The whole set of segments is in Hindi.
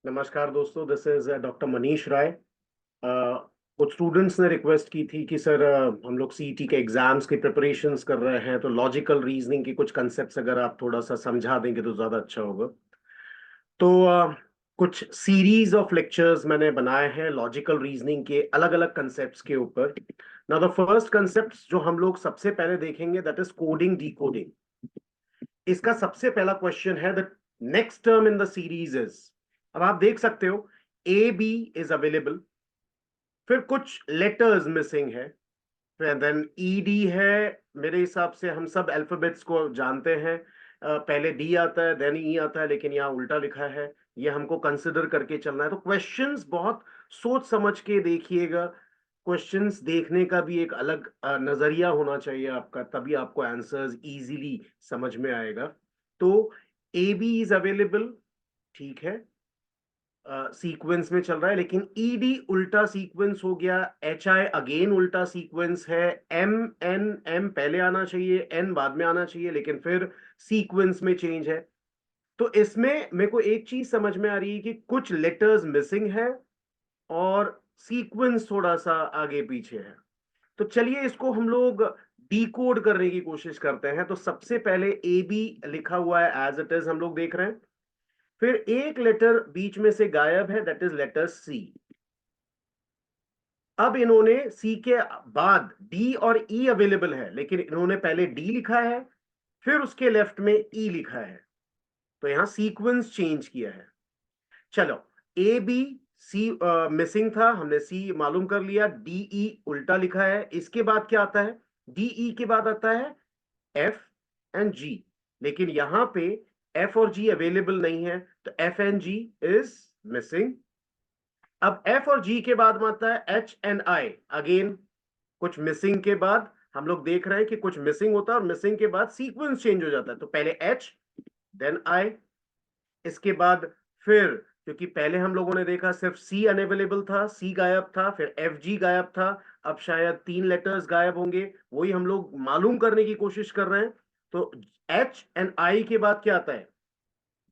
नमस्कार दोस्तों, दिस इज डॉक्टर मनीष राय। कुछ स्टूडेंट्स ने रिक्वेस्ट की थी कि सर हम लोग सीईटी के एग्जाम्स की प्रिपरेशंस कर रहे हैं, तो लॉजिकल रीजनिंग के कुछ कंसेप्ट्स अगर आप थोड़ा सा समझा देंगे तो ज़्यादा अच्छा होगा। तो कुछ सीरीज ऑफ लेक्चर्स मैंने बनाए हैं लॉजिकल रीजनिंग के अलग अलग कंसेप्ट्स के ऊपर। नाउ द फर्स्ट कंसेप्ट जो हम लोग सबसे पहले देखेंगे दैट इज कोडिंग डिकोडिंग। इसका सबसे पहला क्वेश्चन है the next term in the series is. अब आप देख सकते हो ए बी इज अवेलेबल, फिर कुछ लेटर्स मिसिंग है, फिर देन ई डी है। मेरे हिसाब से हम सब अल्फाबेट्स को जानते हैं। पहले डी आता है देन ई आता है, लेकिन यहाँ उल्टा लिखा है। ये हमको कंसिडर करके चलना है। तो क्वेश्चंस बहुत सोच समझ के देखिएगा। क्वेश्चंस देखने का भी एक अलग नजरिया होना चाहिए आपका, तभी आपको आंसर्स इजीली समझ में आएगा। तो ए बी इज अवेलेबल, ठीक है, सीक्वेंस में चल रहा है, लेकिन ईडी उल्टा सीक्वेंस हो गया। एच आई अगेन उल्टा सीक्वेंस है। एम एन एम पहले आना चाहिए, एन बाद में आना चाहिए, लेकिन फिर सीक्वेंस में चेंज है। तो इसमें मेरे को एक चीज समझ में आ रही है कि कुछ लेटर्स मिसिंग है और सीक्वेंस थोड़ा सा आगे पीछे है। तो चलिए इसको हम लोग डिकोड करने की कोशिश करते हैं। तो सबसे पहले ए बी लिखा हुआ है एज इट इज, हम लोग देख रहे हैं। फिर एक लेटर बीच में से गायब है, दैट इज लेटर सी। अब इन्होंने सी के बाद डी और ई अवेलेबल है, लेकिन इन्होंने पहले डी लिखा है, फिर उसके लेफ्ट में ई लिखा है। तो यहां सीक्वेंस चेंज किया है। चलो, ए बी सी मिसिंग था, हमने सी मालूम कर लिया। डी ई उल्टा लिखा है। इसके बाद क्या आता है? डी ई के बाद आता है एफ एंड जी, लेकिन यहां पे एफ और जी अवेलेबल नहीं है, तो F and G is missing. अब एफ और जी के बाद में आता है एच एंड आई। अगेन कुछ मिसिंग के बाद हम लोग देख रहे हैं कि कुछ मिसिंग होता है और मिसिंग के बाद सीक्वेंस चेंज हो जाता है। तो पहले एच देन आई। इसके बाद फिर, क्योंकि पहले हम लोगों ने देखा सिर्फ सी अनअवेलेबल था, सी गायब था, फिर एफ जी गायब था। अब शायद तीन लेटर्स गायब होंगे, वही हम लोग मालूम करने की कोशिश कर रहे हैं। तो एच एंड आई के बाद क्या आता है?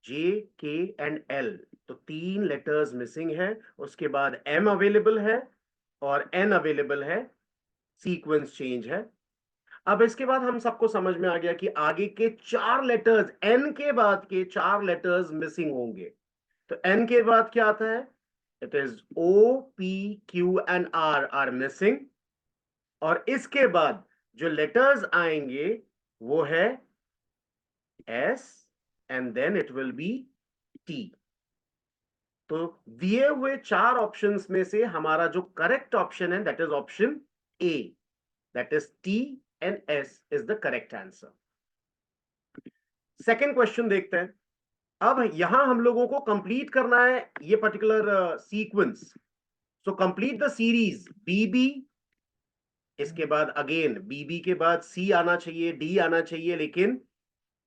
जे के एंड एल। तो तीन लेटर्स मिसिंग है। उसके बाद एम अवेलेबल है और एन अवेलेबल है, सीक्वेंस चेंज है। अब इसके बाद हम सबको समझ में आ गया कि आगे के चार लेटर्स, एन के बाद के चार लेटर्स मिसिंग होंगे। तो एन के बाद क्या आता है? It is O P Q and R R missing. और इसके बाद जो लेटर्स आएंगे वो है S and then it will be T. तो दिए हुए चार ऑप्शंस में से हमारा जो करेक्ट ऑप्शन है that is option A, that is T and S is the correct answer. Second question देखते हैं। अब यहां हम लोगों को कंप्लीट करना है ये particular sequence. So complete the series BB. इसके बाद अगेन बीबी के बाद सी आना चाहिए, डी आना चाहिए, लेकिन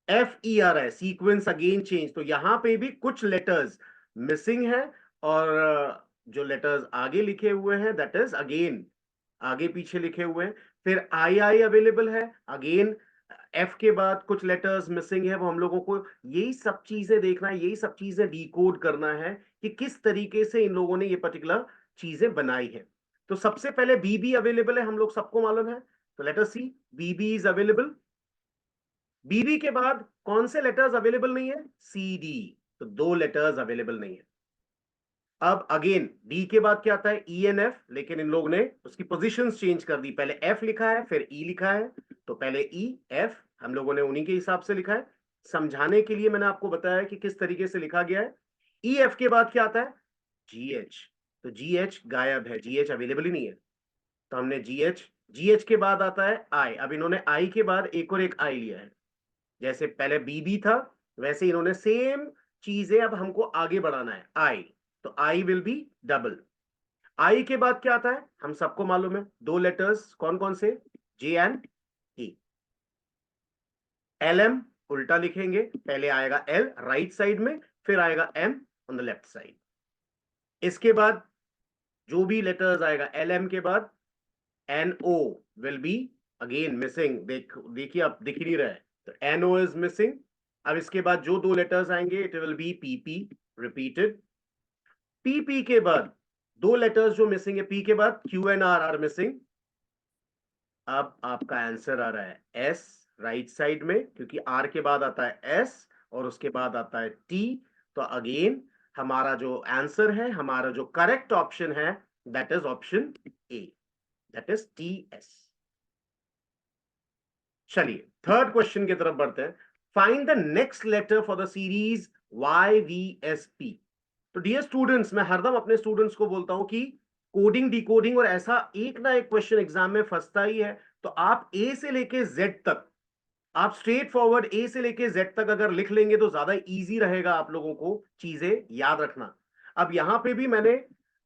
एफ ई आ रहा है, सीक्वेंस अगेन चेंज। तो यहां पे भी कुछ लेटर्स मिसिंग है और जो लेटर्स आगे लिखे हुए हैं दैट इज अगेन आगे पीछे लिखे हुए हैं। फिर आई आई अवेलेबल है, अगेन एफ के बाद कुछ लेटर्स मिसिंग है। वो हम लोगों को यही सब चीजें देखना है, यही सब चीजें डिकोड करना है कि किस तरीके से इन लोगों ने ये पर्टिकुलर चीजें बनाई है। तो सबसे पहले बीबी अवेलेबल है, हम लोग सबको मालूम है। तो letter C, BB is available. BB के बाद कौन से लेटर्स अवेलेबल नहीं है? C D. तो दो लेटर्स अवेलेबल नहीं है। अब अगेन डी के बाद क्या आता है? ई एन एफ, लेकिन इन लोगों ने उसकी पोजीशंस चेंज कर दी। पहले एफ लिखा है फिर ई लिखा है, तो पहले ई एफ हम लोगों ने उन्हीं के हिसाब से लिखा है। समझाने के लिए मैंने आपको बताया कि किस तरीके से लिखा गया है। ई एफ के बाद क्या आता है? जी एच। तो जी एच गायब है, जी एच अवेलेबल ही नहीं है। तो हमने जी एच, जी एच के बाद आता है आई। अब इन्होंने आई के बाद एक और एक आई लिया है। जैसे पहले बीबी था वैसे इन्होंने सेम चीजें अब हमको आगे बढ़ाना है, आई। तो आई विल बी डबल। आई के बाद क्या आता है? हम सबको मालूम है, दो लेटर्स कौन कौन से? J and E. L M उल्टा लिखेंगे, पहले आएगा एल राइट साइड में, फिर आएगा M on the left side. इसके बाद जो भी लेटर्स आएगा एल एम के बाद N O will be again missing. देखिए अब दिख ही नहीं रहा है, तो एन ओ इज मिसिंग। अब इसके बाद जो दो लेटर्स आएंगे it will B P P repeated. P के बाद दो लेटर्स जो मिसिंग है, पी के बाद क्यू एंड आर मिसिंग। अब आपका आंसर आ रहा है एस राइट साइड में, क्योंकि आर के बाद आता है एस और उसके बाद आता है टी। तो अगेन हमारा जो आंसर है, हमारा जो करेक्ट ऑप्शन है, that is option A, that is T S. चलिए थर्ड क्वेश्चन की तरफ बढ़ते हैं। Find the next letter for the series Y V S P. तो डियर स्टूडेंट्स, मैं हरदम अपने स्टूडेंट्स को बोलता हूं कि कोडिंग डिकोडिंग और ऐसा एक ना एक क्वेश्चन एग्जाम में फंसता ही है। तो आप ए से लेके जेड तक, आप स्ट्रेट फॉरवर्ड ए से लेके जेड तक अगर लिख लेंगे तो ज्यादा इजी रहेगा आप लोगों को चीजें याद रखना। अब यहां पे भी मैंने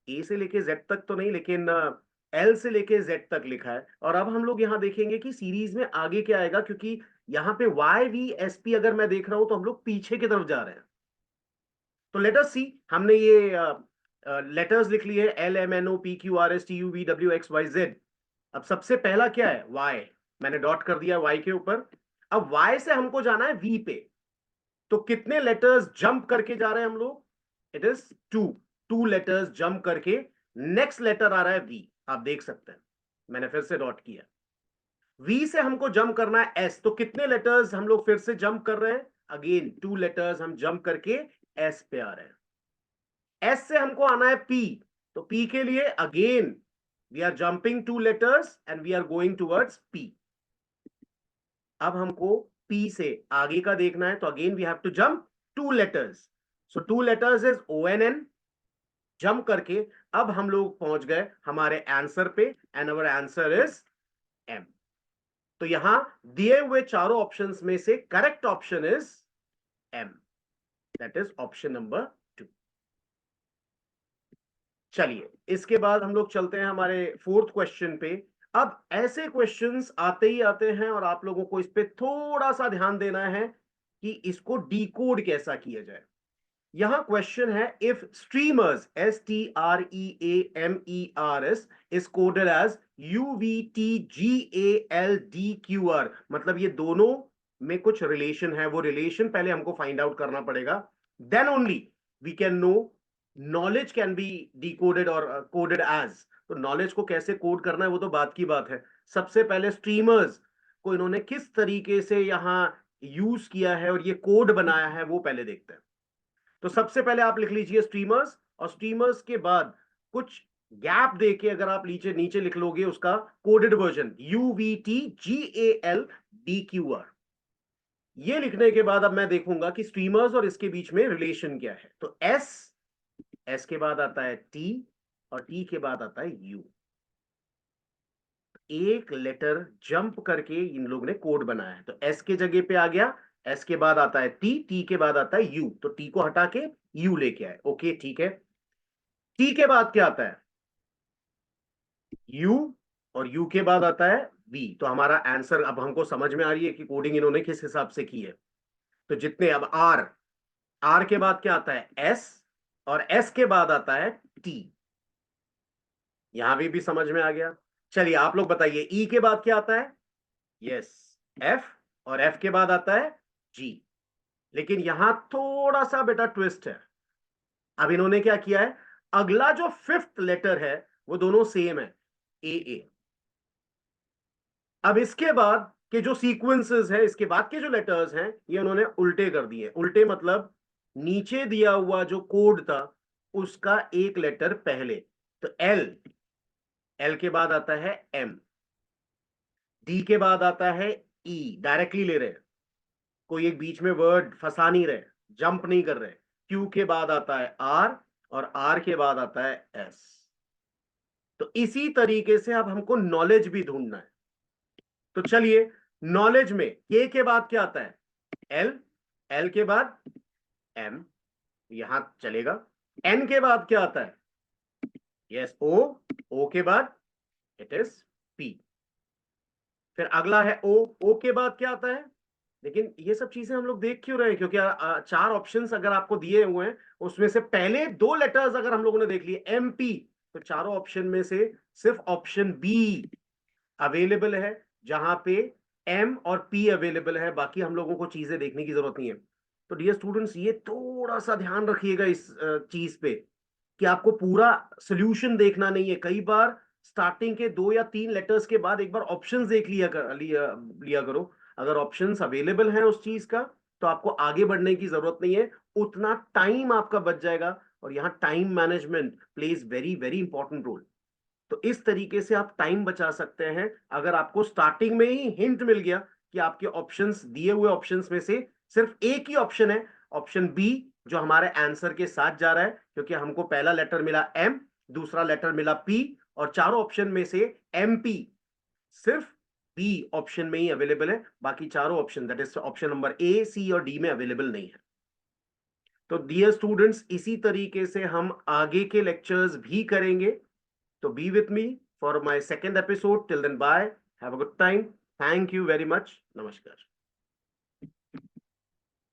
ए से लेके जेड तक तो नहीं, लेकिन एल से लेके जेड तक लिखा है। और अब हम लोग यहां देखेंगे कि सीरीज में आगे क्या आएगा, क्योंकि यहां पे वाई वी एस पी अगर मैं देख रहा हूं तो हम लोग पीछे की तरफ जा रहे हैं। तो लेट अस सी, हमने ये लेटर्स लिख लिए L M N O P Q R S T U V W X Y Z. अब सबसे पहला क्या है, वाई। मैंने डॉट कर दिया वाई के ऊपर। अब वाई से हमको जाना है वी पे। तो कितने लेटर्स जंप करके जा रहे हैं हम लोग, it is two. Two letters jump करके नेक्स्ट लेटर आ रहा है वी, आप देख सकते हैं। मैंने फिर से डॉट किया। वी से हमको जंप करना है एस, तो कितने लेटर्स हम लोग फिर से जंप कर रहे हैं, अगेन टू लेटर्स हम जंप करके एस पे आ रहे हैं। एस से हमको आना है पी, तो पी के लिए again we are jumping two letters and we are going towards P. अब हमको पी से आगे का देखना है, तो again we have to jump two letters. So two letters is O N N. Jump करके अब हम लोग पहुंच गए हमारे आंसर पे, and our answer is M. तो यहां दिए हुए चारों ऑप्शंस में से correct option is M, that is option number 2। चलिए इसके बाद हम लोग चलते हैं हमारे फोर्थ क्वेश्चन पे। अब ऐसे क्वेश्चंस आते ही आते हैं और आप लोगों को इस पे थोड़ा सा ध्यान देना है कि इसको डिकोड कैसा किया जाए। यहां क्वेश्चन है, if streamers STREAMERS is coded as UVTGALDQR, मतलब ये दोनों में कुछ रिलेशन है। वो रिलेशन पहले हमको फाइंड आउट करना पड़ेगा, then only we can know knowledge can be decoded और कोडेड एज। तो नॉलेज को कैसे कोड करना है वो तो बात की बात है। सबसे पहले स्ट्रीमर्स को इन्होंने किस तरीके से यहां यूज किया है और ये कोड बनाया है वो पहले देखते हैं। तो सबसे पहले आप लिख लीजिए स्ट्रीमर्स, और स्ट्रीमर्स के बाद कुछ गैप देके अगर आप नीचे नीचे लिख लोगे उसका कोडेड वर्जन UVTGALDQR। ये लिखने के बाद अब मैं देखूंगा कि स्ट्रीमर्स और इसके बीच में रिलेशन क्या है। तो एस के बाद आता है टी, और टी के बाद आता है यू। एक लेटर जंप करके इन लोग ने कोड बनाया है। तो एस के जगह पे आ गया, एस के बाद आता है टी, टी के बाद आता है यू, तो टी को हटा के यू लेके आए। ओके ठीक है। टी के बाद क्या आता है, यू, और यू के बाद आता है वी। तो हमारा आंसर अब हमको समझ में आ रही है कि कोडिंग इन्होंने किस हिसाब से की है। तो जितने अब आर, आर के बाद क्या आता है एस, और एस के बाद आता है टी। यहां भी समझ में आ गया। चलिए आप लोग बताइए ई के बाद क्या आता है, यस एफ, और एफ के बाद आता है जी। लेकिन यहां थोड़ा सा बेटा ट्विस्ट है। अब इन्होंने क्या किया है, अगला जो फिफ्थ लेटर है वो दोनों सेम है, ए। अब इसके बाद के जो सीक्वेंसेस है, इसके बाद के जो लेटर्स हैं, ये उन्होंने उल्टे कर दिए। उल्टे मतलब नीचे दिया हुआ जो कोड था उसका एक लेटर पहले। तो एल, एल के बाद आता है एम, डी के बाद आता है ई, डायरेक्टली ले रहे हैं, कोई एक बीच में वर्ड फंसा नहीं रहे, जंप नहीं कर रहे। क्यू के बाद आता है आर, और आर के बाद आता है एस। तो इसी तरीके से अब हमको नॉलेज भी ढूंढना है। तो चलिए नॉलेज में के बाद क्या आता है, एल, एल के बाद एम, यहां चलेगा। एन के बाद क्या आता है, यस ओ, ओ के बाद इट इज पी। फिर अगला है ओ, ओ के बाद क्या आता है। लेकिन ये सब चीजें हम लोग देख क्यों रहे हैं, क्योंकि चार ऑप्शंस अगर आपको दिए हुए हैं उसमें से पहले दो लेटर्स अगर हम लोगों ने देख लिए एम पी, तो चारों ऑप्शन में से सिर्फ ऑप्शन बी अवेलेबल है जहां पे एम और पी अवेलेबल है। बाकी हम लोगों को चीजें देखने की जरूरत नहीं है। तो डियर स्टूडेंट्स, ये थोड़ा सा ध्यान रखिएगा इस चीज पे कि आपको पूरा सोल्यूशन देखना नहीं है। कई बार स्टार्टिंग के 2 या 3 लेटर्स के बाद एक बार ऑप्शंस देख लिया करो। अगर ऑप्शंस अवेलेबल हैं उस चीज का, तो आपको आगे बढ़ने की जरूरत नहीं है, उतना टाइम आपका बच जाएगा। और यहाँ time management plays very very important role. तो इस तरीके से आप टाइम बचा सकते हैं। अगर आपको स्टार्टिंग में ही हिंट मिल गया कि आपके ऑप्शंस, दिए हुए ऑप्शंस में से सिर्फ एक ही ऑप्शन है, ऑप्शन बी, जो हमारे आंसर के साथ जा रहा है, क्योंकि हमको पहला लेटर मिला एम, दूसरा लेटर मिला पी, और चारों ऑप्शन में से एम पी सिर्फ बी ऑप्शन में ही अवेलेबल है, बाकी चारों option that is option number A, C और डी में अवेलेबल नहीं है। तो डियर स्टूडेंट्स, इसी तरीके से हम आगे के लेक्चर्स भी करेंगे। तो be with me for my second episode. Till then, bye. Have a good time. Thank you very much. Namaskar.